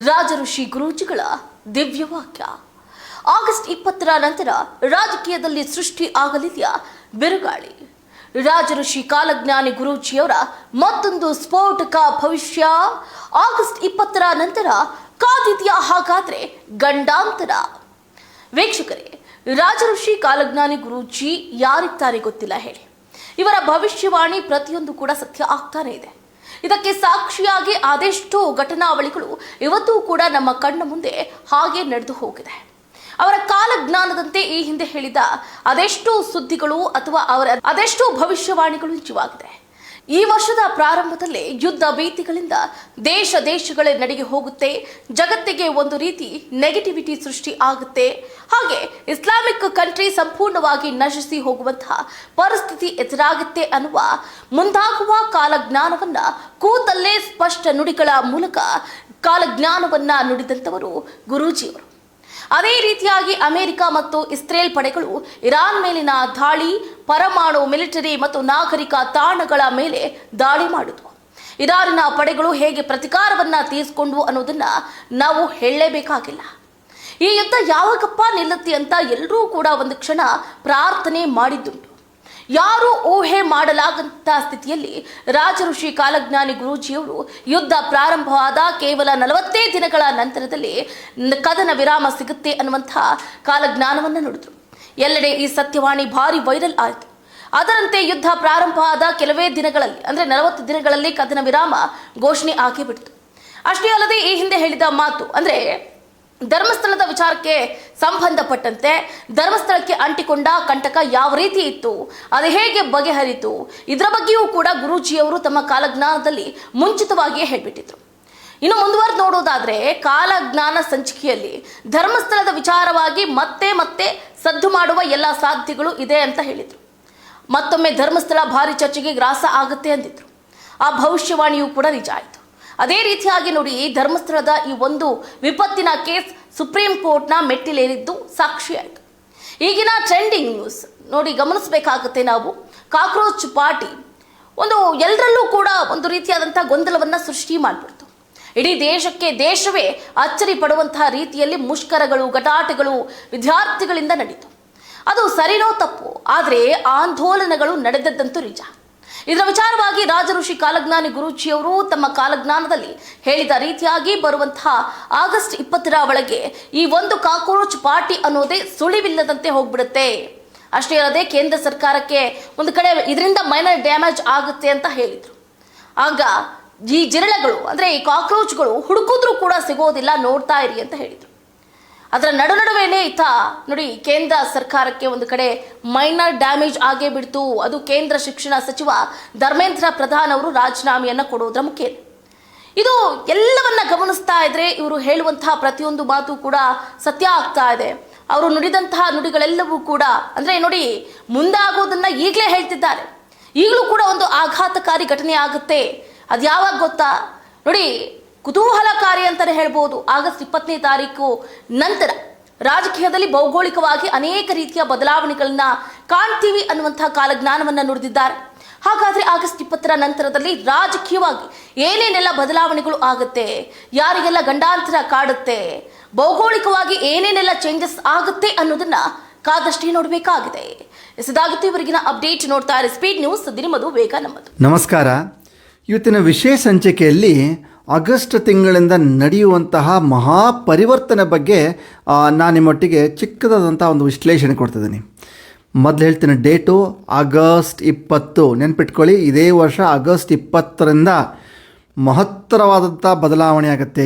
Rajrishi ಗುರೂಜಿಗಳ ದಿವ್ಯವಾಕ್ಯ. August 20ರ ನಂತರ ರಾಜಕೀಯದಲ್ಲಿ ಸೃಷ್ಟಿ ಆಗಲಿದೆಯಾ ಬಿರುಗಾಳಿ? ರಾಜಋಷಿ ಕಾಲಜ್ಞಾನಿ ಗುರೂಜಿಯವರ ಮತ್ತೊಂದು ಸ್ಫೋಟಕ ಭವಿಷ್ಯ. ಆಗಸ್ಟ್ 20ರ ನಂತರ ಕಾದಿದೆಯಾ ಹಾಗಾದ್ರೆ ಗಂಡಾಂತರ? ವೀಕ್ಷಕರೇ, ರಾಜಋಷಿ ಕಾಲಜ್ಞಾನಿ ಗುರೂಜಿ ಯಾರಿದ್ದಾರೆ ಗೊತ್ತಿಲ್ಲ ಹೇಳಿ. ಇವರ ಭವಿಷ್ಯವಾಣಿ ಪ್ರತಿಯೊಂದು ಕೂಡ ಸತ್ಯ ಆಗ್ತಾನೆ ಇದೆ. ಇದಕ್ಕೆ ಸಾಕ್ಷಿಯಾಗಿ ಅದೆಷ್ಟೋ ಘಟನಾವಳಿಗಳು ಇವತ್ತೂ ಕೂಡ ನಮ್ಮ ಕಣ್ಣ ಮುಂದೆ ಹಾಗೆ ನಡೆದು ಹೋಗಿದೆ. ಅವರ ಕಾಲಜ್ಞಾನದಂತೆ ಈ ಹಿಂದೆ ಹೇಳಿದ ಅದೆಷ್ಟೋ ಸುದ್ದಿಗಳು ಅಥವಾ ಅವರ ಅದೆಷ್ಟೋ ಭವಿಷ್ಯವಾಣಿಗಳು ನಿಜವಾಗಿದೆ. ಈ ವರ್ಷದ ಪ್ರಾರಂಭದಲ್ಲೇ ಯುದ್ಧ ಭೀತಿಗಳಿಂದ ದೇಶಗಳೇ ನಡಿಗೆ ಹೋಗುತ್ತೆ, ಜಗತ್ತಿಗೆ ಒಂದು ರೀತಿ ನೆಗೆಟಿವಿಟಿ ಸೃಷ್ಟಿ ಆಗುತ್ತೆ, ಹಾಗೆ ಇಸ್ಲಾಮಿಕ್ ಕಂಟ್ರಿ ಸಂಪೂರ್ಣವಾಗಿ ನಶಿಸಿ ಹೋಗುವಂತಹ ಪರಿಸ್ಥಿತಿ ಎದುರಾಗುತ್ತೆ ಅನ್ನುವ ಮುಂದಾಗುವ ಕಾಲಜ್ಞಾನವನ್ನ ಕೂತಲ್ಲೇ ಸ್ಪಷ್ಟ ನುಡಿಗಳ ಮೂಲಕ ಕಾಲಜ್ಞಾನವನ್ನ ನುಡಿದಂತವರು ಗುರೂಜಿಯವರು. ಅದೇ ರೀತಿಯಾಗಿ ಅಮೆರಿಕ ಮತ್ತು ಇಸ್ರೇಲ್ ಪಡೆಗಳು ಇರಾನ್ ಮೇಲಿನ ದಾಳಿ, ಪರಮಾಣು ಮಿಲಿಟರಿ ಮತ್ತು ನಾಗರಿಕ ತಾಣಗಳ ಮೇಲೆ ದಾಳಿ ಮಾಡಿದ್ವು. ಇರಾನಿನ ಪಡೆಗಳು ಹೇಗೆ ಪ್ರತಿಕಾರವನ್ನ ತೀರಿಸಿಕೊಂಡ್ವು ಅನ್ನೋದನ್ನ ನಾವು ಹೇಳಲೇಬೇಕಾಗಿಲ್ಲ. ಈ ಯುದ್ಧ ಯಾವಾಗಪ್ಪ ನಿಲ್ಲುತ್ತೆ ಅಂತ ಎಲ್ಲರೂ ಕೂಡ ಒಂದು ಕ್ಷಣ ಪ್ರಾರ್ಥನೆ ಮಾಡಿದ್ದುಂಟು. ಯಾರೂ ಊಹೆ ಮಾಡಲಾಗಂತ ಸ್ಥಿತಿಯಲ್ಲಿ ರಾಜಋಷಿ ಕಾಲಜ್ಞಾನಿ ಗುರೂಜಿಯವರು ಯುದ್ಧ ಪ್ರಾರಂಭವಾದ ಕೇವಲ 40 ದಿನಗಳ ನಂತರದಲ್ಲಿ ಕದನ ವಿರಾಮ ಸಿಗುತ್ತೆ ಅನ್ನುವಂತಹ ಕಾಲಜ್ಞಾನವನ್ನು ನುಡಿದ್ರು. ಎಲ್ಲೆಡೆ ಈ ಸತ್ಯವಾಣಿ ಭಾರಿ ವೈರಲ್ ಆಯಿತು. ಅದರಂತೆ ಯುದ್ಧ ಪ್ರಾರಂಭ ಆದ ಕೆಲವೇ ದಿನಗಳಲ್ಲಿ ಅಂದರೆ 40 ದಿನಗಳಲ್ಲಿ ಕದನ ವಿರಾಮ ಘೋಷಣೆ ಆಗಿಬಿಡ್ತು. ಅಷ್ಟೇ ಅಲ್ಲದೆ ಈ ಹಿಂದೆ ಹೇಳಿದ ಮಾತು ಅಂದರೆ ಧರ್ಮಸ್ಥಳದ ವಿಚಾರಕ್ಕೆ ಸಂಬಂಧಪಟ್ಟಂತೆ ಧರ್ಮಸ್ಥಳಕ್ಕೆ ಅಂಟಿಕೊಂಡ ಕಂಟಕ ಯಾವ ರೀತಿ ಇತ್ತು, ಅದು ಹೇಗೆ ಬಗೆಹರಿತು, ಇದರ ಬಗ್ಗೆಯೂ ಕೂಡ ಗುರೂಜಿಯವರು ತಮ್ಮ ಕಾಲಜ್ಞಾನದಲ್ಲಿ ಮುಂಚಿತವಾಗಿಯೇ ಹೇಳ್ಬಿಟ್ಟಿದ್ರು. ಇನ್ನು ಮುಂದುವರೆದು ನೋಡೋದಾದ್ರೆ ಕಾಲಜ್ಞಾನ ಸಂಚಿಕೆಯಲ್ಲಿ ಧರ್ಮಸ್ಥಳದ ವಿಚಾರವಾಗಿ ಮತ್ತೆ ಸದ್ದು ಮಾಡುವ ಎಲ್ಲ ಸಾಧ್ಯತೆಗಳು ಇದೆ ಅಂತ ಹೇಳಿದ್ರು. ಮತ್ತೊಮ್ಮೆ ಧರ್ಮಸ್ಥಳ ಭಾರಿ ಚರ್ಚೆಗೆ ಗ್ರಾಸ ಆಗುತ್ತೆ ಅಂದಿದ್ರು. ಆ ಭವಿಷ್ಯವಾಣಿಯೂ ಕೂಡ ನಿಜ ಆಯಿತು. ಅದೇ ರೀತಿಯಾಗಿ ನೋಡಿ, ಧರ್ಮಸ್ಥಳದ ಈ ಒಂದು ವಿಪತ್ತಿನ ಕೇಸ್ ಸುಪ್ರೀಂ ಕೋರ್ಟ್ನ ಮೆಟ್ಟಿಲೇರಿದ್ದು ಸಾಕ್ಷಿಯಾಯಿತು. ಈಗಿನ ಟ್ರೆಂಡಿಂಗ್ ನ್ಯೂಸ್ ನೋಡಿ ಗಮನಿಸಬೇಕಾಗುತ್ತೆ ನಾವು. ಕಾಕ್ರೋಚ್ ಪಾರ್ಟಿ ಒಂದು ಎಲ್ಲರಲ್ಲೂ ಕೂಡ ಒಂದು ರೀತಿಯಾದಂಥ ಗೊಂದಲವನ್ನು ಸೃಷ್ಟಿ ಮಾಡಿಬಿಡ್ತು. ಇಡೀ ದೇಶವೇ ಅಚ್ಚರಿ ಪಡುವಂತಹ ರೀತಿಯಲ್ಲಿ ಮುಷ್ಕರಗಳು, ಗಲಾಟೆಗಳು ವಿದ್ಯಾರ್ಥಿಗಳಿಂದ ನಡೀತು. ಅದು ಸರಿನೋ ತಪ್ಪು, ಆದರೆ ಆಂದೋಲನಗಳು ನಡೆದದ್ದಂತೂ ನಿಜ. ಇದರ ವಿಚಾರವಾಗಿ ರಾಜಋಷಿ ಕಾಲಜ್ಞಾನಿ ಗುರೂಜಿಯವರು ತಮ್ಮ ಕಾಲಜ್ಞಾನದಲ್ಲಿ ಹೇಳಿದ ರೀತಿಯಾಗಿ ಬರುವಂತಹ ಆಗಸ್ಟ್ 20ರ ಒಳಗೆ ಈ ಒಂದು ಕಾಕ್ರೋಚ್ ಪಾರ್ಟಿ ಅನ್ನೋದೇ ಸುಳಿವಿಲ್ಲದಂತೆ ಹೋಗ್ಬಿಡುತ್ತೆ. ಅಷ್ಟೇ ಅಲ್ಲದೆ ಕೇಂದ್ರ ಸರ್ಕಾರಕ್ಕೆ ಒಂದು ಕಡೆ ಇದರಿಂದ ಮೈನರ್ ಡ್ಯಾಮೇಜ್ ಆಗುತ್ತೆ ಅಂತ ಹೇಳಿದ್ರು. ಆಗ ಈ ಜಿರಳೆಗಳು ಅಂದರೆ ಈ ಕಾಕ್ರೋಚ್ಗಳು ಹುಡುಕಿದ್ರೂ ಕೂಡ ಸಿಗೋದಿಲ್ಲ, ನೋಡ್ತಾ ಇರಿ ಅಂತ ಹೇಳಿದ್ರು. ಅದರ ನಡುವೆನೇ ನೋಡಿ ಕೇಂದ್ರ ಸರ್ಕಾರಕ್ಕೆ ಒಂದು ಕಡೆ ಮೈನರ್ ಡ್ಯಾಮೇಜ್ ಆಗೇ ಬಿಡ್ತು. ಅದು ಕೇಂದ್ರ ಶಿಕ್ಷಣ ಸಚಿವ ಧರ್ಮೇಂದ್ರ ಪ್ರಧಾನ್ ಅವರು ರಾಜೀನಾಮೆಯನ್ನು ಕೊಡೋದ್ರ ಮುಖ್ಯ. ಇದು ಎಲ್ಲವನ್ನ ಗಮನಿಸ್ತಾ ಇದ್ರೆ ಇವರು ಹೇಳುವಂತಹ ಪ್ರತಿಯೊಂದು ಮಾತು ಕೂಡ ಸತ್ಯ ಆಗ್ತಾ ಇದೆ. ಅವರು ನುಡಿದಂತಹ ನುಡಿಗಳೆಲ್ಲವೂ ಕೂಡ ಅಂದರೆ ನೋಡಿ ಮುಂದಾಗೋದನ್ನ ಈಗಲೇ ಹೇಳ್ತಿದ್ದಾರೆ. ಈಗಲೂ ಕೂಡ ಒಂದು ಆಘಾತಕಾರಿ ಘಟನೆ ಆಗುತ್ತೆ. ಅದು ಯಾವಾಗ ಗೊತ್ತಾ ನೋಡಿ, ಕುತೂಹಲಕಾರಿ ಅಂತಲೇ ಹೇಳ್ಬೋದು. ಆಗಸ್ಟ್ 20ನೇ ತಾರೀಕು ನಂತರ ರಾಜಕೀಯದಲ್ಲಿ ಭೌಗೋಳಿಕವಾಗಿ ಅನೇಕ ರೀತಿಯ ಬದಲಾವಣೆಗಳನ್ನ ಕಾಣ್ತೀವಿ ಅನ್ನುವಂತಹ ಕಾಲಜ್ಞಾನವನ್ನ ನುಡಿದಿದ್ದಾರೆ. ಹಾಗಾದ್ರೆ ಆಗಸ್ಟ್ 20ರ ನಂತರದಲ್ಲಿ ರಾಜಕೀಯವಾಗಿ ಏನೇನೆಲ್ಲ ಬದಲಾವಣೆಗಳು ಆಗುತ್ತೆ, ಯಾರಿಗೆಲ್ಲ ಗಂಡಾಂತರ ಕಾಡುತ್ತೆ, ಭೌಗೋಳಿಕವಾಗಿ ಏನೇನೆಲ್ಲ ಚೇಂಜಸ್ ಆಗುತ್ತೆ ಅನ್ನೋದನ್ನ ಕಾದಷ್ಟೇ ನೋಡಬೇಕಾಗಿದೆ. ಇದಾಗಿತ್ತು ಇವರಿಗಿನ ಅಪ್ಡೇಟ್. ನೋಡ್ತಾ ಇರಿ ಸ್ಪೀಡ್ ನ್ಯೂಸ್, ನಿಮ್ಮದು ವೇಗ ನಮ್ಮದು. ನಮಸ್ಕಾರ. ಇವತ್ತಿನ ವಿಶೇಷ ಸಂಚಿಕೆಯಲ್ಲಿ ಆಗಸ್ಟ್ ತಿಂಗಳಿಂದ ನಡೆಯುವಂತಹ ಮಹಾಪರಿವರ್ತನೆ ಬಗ್ಗೆ ನಾನು ನಿಮ್ಮೊಟ್ಟಿಗೆ ಚಿಕ್ಕದಾದಂಥ ಒಂದು ವಿಶ್ಲೇಷಣೆ ಕೊಡ್ತಿದ್ದೀನಿ. ಮೊದಲು ಹೇಳ್ತೀನಿ, ಡೇಟು ಆಗಸ್ಟ್ 20. ನೆನ್ಪಿಟ್ಕೊಳ್ಳಿ, ಇದೇ ವರ್ಷ ಆಗಸ್ಟ್ 20ರಿಂದ ಮಹತ್ತರವಾದಂಥ ಬದಲಾವಣೆ ಆಗುತ್ತೆ.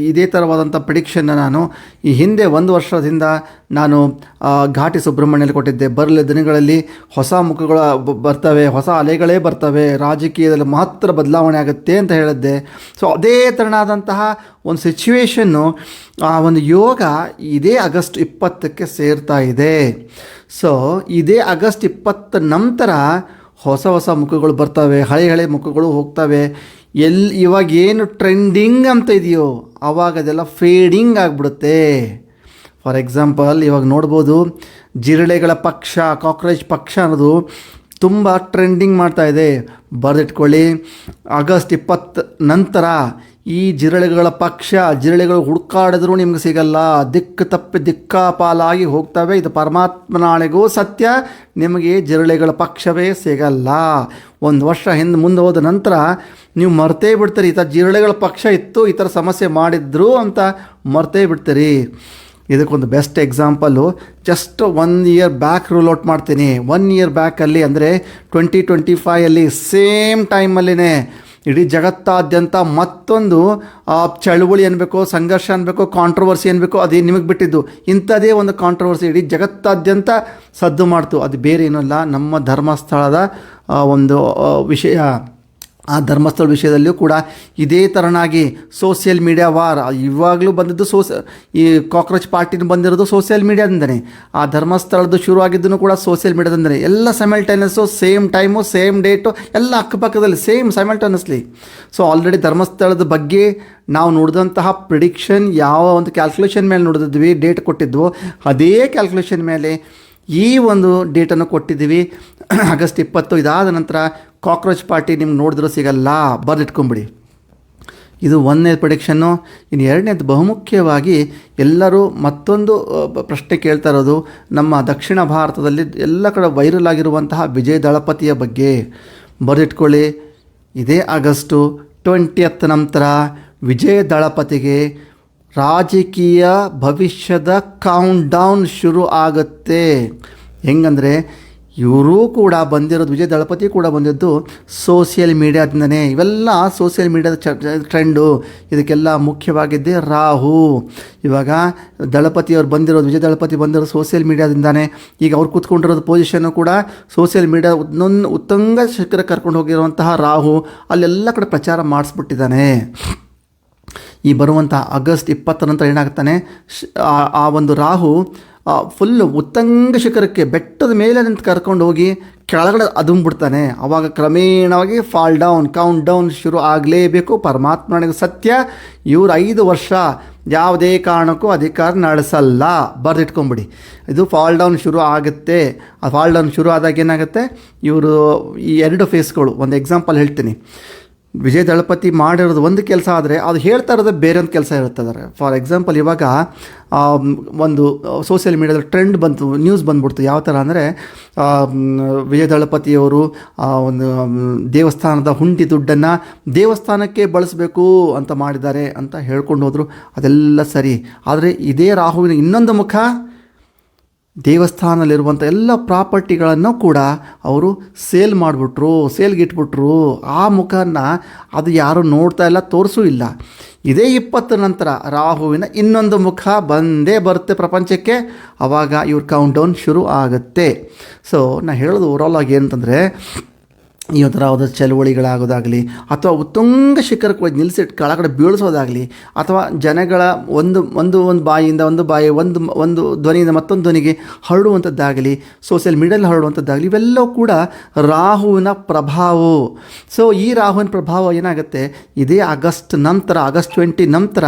ಇದೇ ಥರವಾದಂಥ ಪ್ರಿಡಿಕ್ಷನ್ನ ನಾನು ಈ ಹಿಂದೆ 1 ವರ್ಷದಿಂದ ನಾನು ಘಾಟಿ ಸುಬ್ರಹ್ಮಣ್ಯಲ್ಲಿ ಕೊಟ್ಟಿದ್ದೆ. ಬರಲಿ ದಿನಗಳಲ್ಲಿ ಹೊಸ ಮುಖಗಳು ಬರ್ತವೆ, ಹೊಸ ಅಲೆಗಳೇ ಬರ್ತವೆ, ರಾಜಕೀಯದಲ್ಲಿ ಮಹತ್ತರ ಬದಲಾವಣೆ ಆಗುತ್ತೆ ಅಂತ ಹೇಳಿದ್ದೆ. ಸೊ ಅದೇ ಥರನಾದಂತಹ ಒಂದು ಸಿಚುವೇಶನ್ನು, ಆ ಒಂದು ಯೋಗ ಇದೇ ಆಗಸ್ಟ್ 20ಕ್ಕೆ ಸೇರ್ತಾ ಇದೆ. ಸೊ ಇದೇ ಆಗಸ್ಟ್ 20 ನಂತರ ಹೊಸ ಮುಖಗಳು ಬರ್ತವೆ, ಹಳೆ ಮುಖಗಳು ಹೋಗ್ತವೆ. ಇವಾಗ ಏನು ಟ್ರೆಂಡಿಂಗ್ ಅಂತ ಇದೆಯೋ ಆವಾಗ ಅದೆಲ್ಲ ಫೇಡಿಂಗ್ ಆಗಿಬಿಡುತ್ತೆ. ಫಾರ್ ಎಕ್ಸಾಂಪಲ್ ಇವಾಗ ನೋಡ್ಬೋದು, ಜಿರಳೆಗಳ ಪಕ್ಷ, ಕಾಕ್ರೋಚ್ ಪಕ್ಷ ಅನ್ನೋದು ತುಂಬ ಟ್ರೆಂಡಿಂಗ್ ಮಾಡ್ತಾ ಇದೆ. ಬರೆದಿಟ್ಕೊಳ್ಳಿ, ಆಗಸ್ಟ್ 20 ನಂತರ ಈ ಜಿರಳೆಗಳ ಪಕ್ಷ, ಜಿರಳೆಗಳು ಹುಡುಕಾಡಿದ್ರೂ ನಿಮ್ಗೆ ಸಿಗಲ್ಲ, ದಿಕ್ಕು ತಪ್ಪಿ ದಿಕ್ಕಾಪಾಲಾಗಿ ಹೋಗ್ತವೆ. ಇದು ಪರಮಾತ್ಮನಾಣೆಗೂ ಸತ್ಯ, ನಿಮಗೆ ಜಿರಳೆಗಳ ಪಕ್ಷವೇ ಸಿಗಲ್ಲ. ಒಂದು ವರ್ಷ ಮುಂದೆ ಹೋದ ನಂತರ ನೀವು ಮರ್ತೇ ಬಿಡ್ತೀರಿ, ಈ ಥರ ಜಿರಳೆಗಳ ಪಕ್ಷ ಇತ್ತು, ಈ ಥರ ಸಮಸ್ಯೆ ಮಾಡಿದ್ರು ಅಂತ ಮರ್ತೇ ಬಿಡ್ತೀರಿ. ಇದಕ್ಕೊಂದು best example just 1 year back rule out ಮಾಡ್ತೀನಿ. 1 ಇಯರ್ ಬ್ಯಾಕಲ್ಲಿ ಅಂದರೆ 2025 ಸೇಮ್ ಟೈಮಲ್ಲಿನೇ ಇಡೀ ಜಗತ್ತಾದ್ಯಂತ ಮತ್ತೊಂದು ಚಳುವಳಿ ಅನ್ಬೇಕು, ಸಂಘರ್ಷ ಅನ್ಬೇಕು, ಕಾಂಟ್ರವರ್ಸಿ ಅನ್ಬೇಕು, ಅದೇ ನಿಮಗೆ ಬಿಟ್ಟಿದ್ದು. ಇಂಥದೇ ಒಂದು ಕಾಂಟ್ರವರ್ಸಿ ಇಡೀ ಜಗತ್ತಾದ್ಯಂತ ಸದ್ದು ಮಾಡ್ತು. ಅದು ಬೇರೆ ಏನಲ್ಲ, ನಮ್ಮ ಧರ್ಮಸ್ಥಳದ ಒಂದು ವಿಷಯ. ಆ ಧರ್ಮಸ್ಥಳ ವಿಷಯದಲ್ಲಿಯೂ ಕೂಡ ಇದೇ ಥರನಾಗಿ ಸೋಷಿಯಲ್ ಮೀಡಿಯಾ ವಾರ್ ಇವಾಗಲೂ ಬಂದಿದ್ದು ಈ ಕಾಕ್ರೋಚ್ ಪಾರ್ಟಿನ ಬಂದಿರೋದು ಸೋಷಿಯಲ್ ಮೀಡಿಯಾದಿಂದನೇ. ಆ ಧರ್ಮಸ್ಥಳದ್ದು ಶುರುವಾಗಿದ್ದೂ ಕೂಡ ಸೋಷಿಯಲ್ ಮೀಡಿಯಾದಿಂದನೇ. ಎಲ್ಲ ಸೈಮಲ್ಟೇನಿಯಸ್ಸು, ಸೇಮ್ ಟೈಮು, ಸೇಮ್ ಡೇಟು, ಎಲ್ಲ ಅಕ್ಕಪಕ್ಕದಲ್ಲಿ ಸೇಮ್ ಸೈಮಲ್ಟೇನಿಯಸ್ಲಿ. ಸೊ ಆಲ್ರೆಡಿ ಧರ್ಮಸ್ಥಳದ ಬಗ್ಗೆ ನಾವು ನೋಡಿದಂತಹ ಪ್ರಿಡಿಕ್ಷನ್ ಯಾವ ಒಂದು ಕ್ಯಾಲ್ಕುಲೇಷನ್ ಮೇಲೆ ನೋಡಿದ್ವಿ, ಡೇಟ್ ಕೊಟ್ಟಿದ್ವು, ಅದೇ ಕ್ಯಾಲ್ಕುಲೇಷನ್ ಮೇಲೆ ಈ ಒಂದು ಡೇಟನ್ನು ಕೊಟ್ಟಿದ್ದೀವಿ, ಆಗಸ್ಟ್ 20. ಇದಾದ ನಂತರ ಕಾಕ್ರೋಚ್ ಪಾರ್ಟಿ ನಿಮ್ಗೆ ನೋಡಿದ್ರೂ ಸಿಗಲ್ಲ, ಬರೆದಿಟ್ಕೊಂಬಿಡಿ. ಇದು 1ನೇ ಪ್ರಿಡಿಕ್ಷನ್ನು. ಇನ್ನು 2ನೇದು ಬಹುಮುಖ್ಯವಾಗಿ ಎಲ್ಲರೂ ಮತ್ತೊಂದು ಪ್ರಶ್ನೆ ಕೇಳ್ತಾ ಇರೋದು, ನಮ್ಮ ದಕ್ಷಿಣ ಭಾರತದಲ್ಲಿ ಎಲ್ಲ ಕಡೆ ವೈರಲ್ ಆಗಿರುವಂತಹ ವಿಜಯ ದಳಪತಿಯ ಬಗ್ಗೆ. ಬರೆದಿಟ್ಕೊಳ್ಳಿ, ಇದೇ ಆಗಸ್ಟು 20th ನಂತರ ವಿಜಯ ದಳಪತಿಗೆ ರಾಜಕೀಯ ಭವಿಷ್ಯದ ಕೌಂಟ್ ಡೌನ್ ಶುರು ಆಗುತ್ತೆ. ಹೆಂಗಂದರೆ ಇವರೂ ಕೂಡ ಬಂದಿರೋದು, ವಿಜಯ್ ದಳಪತಿ ಕೂಡ ಬಂದಿದ್ದು ಸೋಷಿಯಲ್ ಮೀಡಿಯಾದಿಂದನೇ. ಇವೆಲ್ಲ ಸೋಷಿಯಲ್ ಮೀಡಿಯಾದ ಟ್ರೆಂಡು. ಇದಕ್ಕೆಲ್ಲ ಮುಖ್ಯವಾಗಿದ್ದೇ ರಾಹು. ಇವಾಗ ದಳಪತಿಯವ್ರು ಬಂದಿರೋದು, ವಿಜಯ್ ದಳಪತಿ ಬಂದಿರೋದು ಸೋಷಿಯಲ್ ಮೀಡಿಯಾದಿಂದಾನೇ. ಈಗ ಅವ್ರು ಕೂತ್ಕೊಂಡಿರೋದು ಪೊಸಿಷನ್ನು ಕೂಡ ಸೋಷಿಯಲ್ ಮೀಡಿಯಾ ಉತ್ತುಂಗ ಶಿಖರ ಕರ್ಕೊಂಡು ಹೋಗಿರುವಂತಹ ರಾಹು ಅಲ್ಲೆಲ್ಲ ಕಡೆ ಪ್ರಚಾರ ಮಾಡಿಸ್ಬಿಟ್ಟಿದ್ದಾನೆ. ಈ ಬರುವಂಥ ಆಗಸ್ಟ್ 20 ನಂತರ ಏನಾಗ್ತಾನೆ, ಆ ಒಂದು ರಾಹು ಫುಲ್ಲು ಉತ್ತಂಗ ಶಿಖರಕ್ಕೆ ಬೆಟ್ಟದ ಮೇಲೆ ನಿಂತು ಕರ್ಕೊಂಡು ಹೋಗಿ ಕೆಳಗಡೆ ಅದುಂಬಿಡ್ತಾನೆ. ಆವಾಗ ಕ್ರಮೇಣವಾಗಿ ಫಾಲ್ ಡೌನ್, ಕೌಂಟ್ ಡೌನ್ ಶುರು ಆಗಲೇಬೇಕು. ಪರಮಾತ್ಮನಿಗೆ ಸತ್ಯ, ಇವರು 5 ವರ್ಷ ಯಾವುದೇ ಕಾರಣಕ್ಕೂ ಅಧಿಕಾರ ನಡೆಸಲ್ಲ. ಬರೆದಿಟ್ಕೊಂಬಿಡಿ. ಇದು ಫಾಲ್ ಡೌನ್ ಶುರು ಆಗುತ್ತೆ. ಆ ಫಾಲ್ ಡೌನ್ ಶುರು ಆದಾಗ ಏನಾಗುತ್ತೆ, ಇವರು ಈ 2 ಫೇಸ್ಗಳು. ಒಂದು ಎಕ್ಸಾಂಪಲ್ ಹೇಳ್ತೀನಿ. ವಿಜಯ್ ದಳಪತಿ ಮಾಡಿರೋದು ಒಂದು ಕೆಲಸ ಆದರೆ ಅದು ಹೇಳ್ತಾ ಇರೋದು ಬೇರೆ ಒಂದು ಕೆಲಸ ಇರುತ್ತದೆ. ಫಾರ್ ಎಕ್ಸಾಂಪಲ್, ಇವಾಗ ಒಂದು ಸೋಷಿಯಲ್ ಮೀಡಿಯಾದಲ್ಲಿ ಟ್ರೆಂಡ್ ಬಂತು, ನ್ಯೂಸ್ ಬಂದ್ಬಿಡ್ತು. ಯಾವ ಥರ ಅಂದರೆ ವಿಜಯ್ ದಳಪತಿಯವರು ಒಂದು ದೇವಸ್ಥಾನದ ಹುಂಡಿ ದುಡ್ಡನ್ನು ದೇವಸ್ಥಾನಕ್ಕೆ ಬಳಸಬೇಕು ಅಂತ ಮಾಡಿದ್ದಾರೆ ಅಂತ ಹೇಳ್ಕೊಂಡು ಹೋದರು. ಅದೆಲ್ಲ ಸರಿ. ಆದರೆ ಇದೇ ರಾಹುವಿನ ಇನ್ನೊಂದು ಮುಖ, ದೇವಸ್ಥಾನದಲ್ಲಿರುವಂಥ ಎಲ್ಲ ಪ್ರಾಪರ್ಟಿಗಳನ್ನು ಕೂಡ ಅವರು ಸೇಲ್ ಮಾಡಿಬಿಟ್ರು, ಸೇಲ್ಗೆ ಇಟ್ಬಿಟ್ರು. ಆ ಮುಖನ ಅದು ಯಾರೂ ನೋಡ್ತಾ ಇಲ್ಲ, ತೋರಿಸೂ ಇಲ್ಲ. ಇದೇ 20 ನಂತರ ರಾಹುವಿನ ಇನ್ನೊಂದು ಮುಖ ಬಂದೇ ಬರುತ್ತೆ ಪ್ರಪಂಚಕ್ಕೆ. ಆವಾಗ ಇವ್ರ ಕೌಂಟ್ ಡೌನ್ ಶುರು ಆಗುತ್ತೆ. ಸೊ ನಾನು ಹೇಳೋದು ಓವರಾಲ್ ಆಗಿ ಏನಂತಂದರೆ, ಈ ಥರ ಯಾವುದೋ ಚಳುವಳಿಗಳಾಗೋದಾಗಲಿ, ಅಥವಾ ಉತ್ತುಂಗ ಶಿಖರಕ್ಕೆ ನಿಲ್ಲಿಸಿಟ್ಟು ಕೆಳಗಡೆ ಬೀಳಿಸೋದಾಗಲಿ, ಅಥವಾ ಜನಗಳ ಒಂದು ಬಾಯಿಯಿಂದ ಒಂದು ಧ್ವನಿಯಿಂದ ಮತ್ತೊಂದು ಧ್ವನಿಗೆ ಹರಡುವಂಥದ್ದಾಗಲಿ, ಸೋಷಿಯಲ್ ಮೀಡಿಯಲ್ಲಿ ಹರಡುವಂಥದ್ದಾಗಲಿ, ಇವೆಲ್ಲವೂ ಕೂಡ ರಾಹುವಿನ ಪ್ರಭಾವ. ಸೊ ಈ ರಾಹುವಿನ ಪ್ರಭಾವ ಏನಾಗುತ್ತೆ, ಇದೇ ಆಗಸ್ಟ್ ನಂತರ, ಆಗಸ್ಟ್ 20 ನಂತರ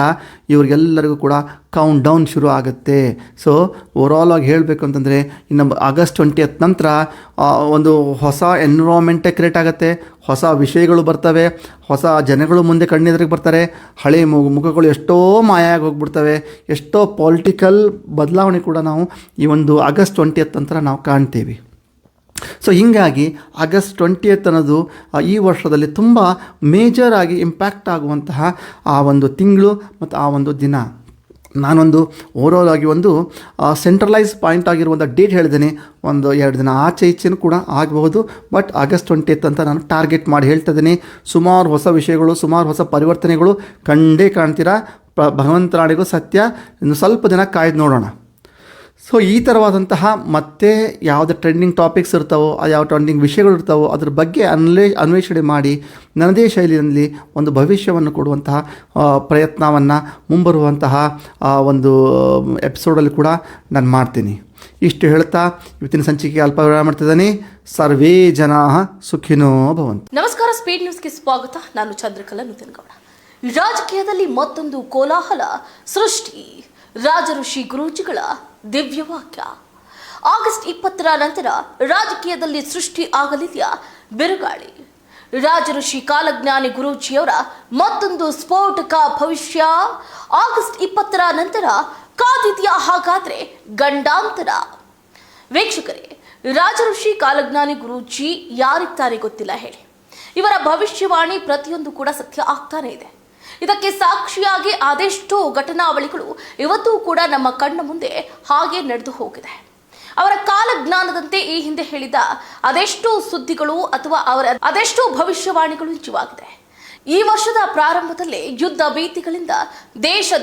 ಇವ್ರಿಗೆಲ್ಲರಿಗೂ ಕೂಡ ಕೌಂಟ್ ಡೌನ್ ಶುರು ಆಗುತ್ತೆ. ಸೊ ಓವರಾಲ್ ಆಗಿ ಹೇಳಬೇಕು ಅಂತಂದರೆ, ಇನ್ನು ಆಗಸ್ಟ್ 20 ನಂತರ ಒಂದು ಹೊಸ ಎನ್ವಿರಾನ್ಮೆಂಟೇ ಕ್ರಿಯೇಟ್ ಆಗುತ್ತೆ. ಹೊಸ ವಿಷಯಗಳು ಬರ್ತವೆ, ಹೊಸ ಜನಗಳು ಮುಂದೆ ಕಣ್ಣೆದುರಿಗೆ ಬರ್ತಾರೆ. ಹಳೆ ಮುಖಗಳು ಎಷ್ಟೋ ಮಾಯ ಆಗಿ ಹೋಗ್ಬಿಡ್ತವೆ. ಎಷ್ಟೋ ಪೊಲಿಟಿಕಲ್ ಬದಲಾವಣೆ ಕೂಡ ನಾವು ಈ ಒಂದು ಆಗಸ್ಟ್ 20 ನಂತರ ನಾವು ಕಾಣ್ತೀವಿ. ಸೊ ಹೀಗಾಗಿ ಆಗಸ್ಟ್ 20 ಅನ್ನೋದು ಈ ವರ್ಷದಲ್ಲಿ ತುಂಬ ಮೇಜರಾಗಿ ಇಂಪ್ಯಾಕ್ಟ್ ಆಗುವಂತಹ ಆ ಒಂದು ತಿಂಗಳು ಮತ್ತು ಆ ಒಂದು ದಿನ. ನಾನೊಂದು ಓವರಾಲ್ ಆಗಿ ಒಂದು ಸೆಂಟ್ರಲೈಸ್ ಪಾಯಿಂಟ್ ಆಗಿರುವಂಥ ಡೇಟ್ ಹೇಳಿದ್ದೀನಿ. ಒಂದು 2 ದಿನ ಆಚೆ ಈಚೆನೂ ಕೂಡ ಆಗಬಹುದು. ಬಟ್ ಆಗಸ್ಟ್ 20 ಅಂತ ನಾನು ಟಾರ್ಗೆಟ್ ಮಾಡಿ ಹೇಳ್ತಾ ಇದ್ದೀನಿ. ಸುಮಾರು ಹೊಸ ವಿಷಯಗಳು, ಸುಮಾರು ಹೊಸ ಪರಿವರ್ತನೆಗಳು ಕಂಡೇ ಕಾಣ್ತೀರಾ. ಭಗವಂತನಾಡಿಗೂ ಸತ್ಯ. ಇನ್ನು ಸ್ವಲ್ಪ ದಿನ ಕಾಯ್ದು ನೋಡೋಣ. ಸೊ ಈ ಥರವಾದಂತಹ ಮತ್ತೆ ಯಾವುದೇ ಟ್ರೆಂಡಿಂಗ್ ಟಾಪಿಕ್ಸ್ ಇರ್ತಾವೋ, ಯಾವ ಟ್ರೆಂಡಿಂಗ್ ವಿಷಯಗಳು ಇರ್ತಾವೋ ಅದ್ರ ಬಗ್ಗೆ ಅನ್ವೇಷಣೆ ಮಾಡಿ ನನ್ನದೇ ಶೈಲಿಯಲ್ಲಿ ಒಂದು ಭವಿಷ್ಯವನ್ನು ಕೊಡುವಂತಹ ಪ್ರಯತ್ನವನ್ನು ಮುಂಬರುವಂತಹ ಒಂದು ಎಪಿಸೋಡಲ್ಲಿ ಕೂಡ ನಾನು ಮಾಡ್ತೀನಿ. ಇಷ್ಟು ಹೇಳ್ತಾ ಇವತ್ತಿನ ಸಂಚಿಕೆಗೆ ಅಲ್ಪ ವಿರಾಮ ಮಾಡ್ತಿದ್ದೀನಿ. ಸರ್ವೇ ಜನಾ ಸುಖಿನೋ ಭವಂತು. ನಮಸ್ಕಾರ, ಸ್ಪೀಡ್ ನ್ಯೂಸ್ಗೆ ಸ್ವಾಗತ. ನಾನು ಚಂದ್ರಕಲಾ ನಿತಿನ್ಗೌಡ. ರಾಜಕೀಯದಲ್ಲಿ ಮತ್ತೊಂದು ಕೋಲಾಹಲ ಸೃಷ್ಟಿ. ರಾಜಋಷಿ ಗುರೂಜಿಗಳ ದಿವ್ಯವಾಕ್ಯ. ಆಗಸ್ಟ್ 20 ನಂತರ ರಾಜಕೀಯದಲ್ಲಿ ಸೃಷ್ಟಿ ಆಗಲಿದೆಯಾ ಬಿರುಗಾಳಿ. ರಾಜಋಷಿ ಕಾಲಜ್ಞಾನಿ ಗುರೂಜಿಯವರ ಮತ್ತೊಂದು ಸ್ಫೋಟಕ ಭವಿಷ್ಯ. ಆಗಸ್ಟ್ 20ರ ನಂತರ ಕಾದಿದೆಯಾ ಹಾಗಾದ್ರೆ ಗಂಡಾಂತರ? ವೀಕ್ಷಕರೇ, ರಾಜಋಷಿ ಕಾಲಜ್ಞಾನಿ ಗುರೂಜಿ ಯಾರಿದ್ದಾರೆ ಗೊತ್ತಿಲ್ಲ ಹೇಳಿ. ಇವರ ಭವಿಷ್ಯವಾಣಿ ಪ್ರತಿಯೊಂದು ಕೂಡ ಸತ್ಯ ಆಗ್ತಾನೆ ಇದೆ. ಇದಕ್ಕೆ ಸಾಕ್ಷಿಯಾಗಿ ಅದೆಷ್ಟೋ ಘಟನಾವಳಿಗಳು ಇವತ್ತೂ ಕೂಡ ನಮ್ಮ ಕಣ್ಣ ಮುಂದೆ ಹಾಗೆ ನಡೆದು ಹೋಗಿದೆ. ಅವರ ಕಾಲಜ್ಞಾನದಂತೆ ಈ ಹಿಂದೆ ಹೇಳಿದ ಅದೆಷ್ಟೋ ಸುದ್ದಿಗಳು ಅಥವಾ ಅವರ ಅದೆಷ್ಟೋ ಭವಿಷ್ಯವಾಣಿಗಳು ನಿಜವಾಗಿದೆ. ಈ ವರ್ಷದ ಪ್ರಾರಂಭದಲ್ಲೇ ಯುದ್ಧ ಭೀತಿಗಳಿಂದ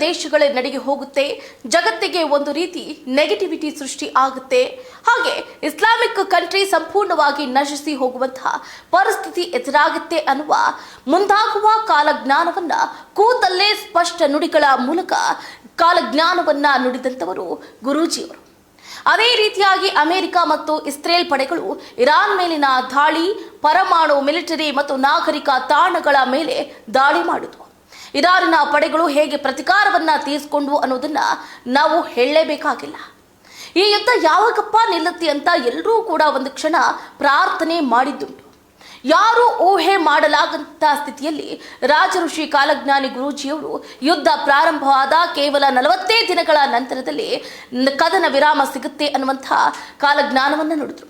ದೇಶಗಳ ನಡಿಗೆ ಹೋಗುತ್ತೆ, ಜಗತ್ತಿಗೆ ಒಂದು ರೀತಿ ನೆಗೆಟಿವಿಟಿ ಸೃಷ್ಟಿ ಆಗುತ್ತೆ, ಹಾಗೆ ಇಸ್ಲಾಮಿಕ್ ಕಂಟ್ರಿ ಸಂಪೂರ್ಣವಾಗಿ ನಶಿಸಿ ಹೋಗುವಂತಹ ಪರಿಸ್ಥಿತಿ ಎದುರಾಗುತ್ತೆ ಅನ್ನುವ ಮುಂದಾಗುವ ಕಾಲಜ್ಞಾನವನ್ನ ಕೂತಲ್ಲೇ ಸ್ಪಷ್ಟ ನುಡಿಗಳ ಮೂಲಕ ಕಾಲಜ್ಞಾನವನ್ನ ನುಡಿದಂತವರು ಗುರೂಜಿಯವರು. ಅದೇ ರೀತಿಯಾಗಿ ಅಮೆರಿಕ ಮತ್ತು ಇಸ್ರೇಲ್ ಪಡೆಗಳು ಇರಾನ್ ಮೇಲಿನ ದಾಳಿ, ಪರಮಾಣು ಮಿಲಿಟರಿ ಮತ್ತು ನಾಗರಿಕ ತಾಣಗಳ ಮೇಲೆ ದಾಳಿ ಮಾಡಿದ್ವು. ಇರಾನಿನ ಪಡೆಗಳು ಹೇಗೆ ಪ್ರತಿಕಾರವನ್ನ ತೀರಿಸಿಕೊಂಡ್ವು ಅನ್ನೋದನ್ನ ನಾವು ಹೇಳಲೇಬೇಕಾಗಿಲ್ಲ. ಈ ಯುದ್ಧ ಯಾವಾಗಪ್ಪ ನಿಲ್ಲುತ್ತೆ ಅಂತ ಎಲ್ಲರೂ ಕೂಡ ಒಂದು ಕ್ಷಣ ಪ್ರಾರ್ಥನೆ ಮಾಡಿದ್ದುಂಟು. ಯಾರೂ ಊಹೆ ಮಾಡಲಾಗಂತ ಸ್ಥಿತಿಯಲ್ಲಿ ರಾಜಋಷಿ ಕಾಲಜ್ಞಾನಿ ಗುರೂಜಿಯವರು ಯುದ್ಧ ಪ್ರಾರಂಭವಾದ ಕೇವಲ 40 ದಿನಗಳ ನಂತರದಲ್ಲಿ ಕದನ ವಿರಾಮ ಸಿಗುತ್ತೆ ಅನ್ನುವಂತಹ ಕಾಲಜ್ಞಾನವನ್ನು ನುಡಿದ್ರು.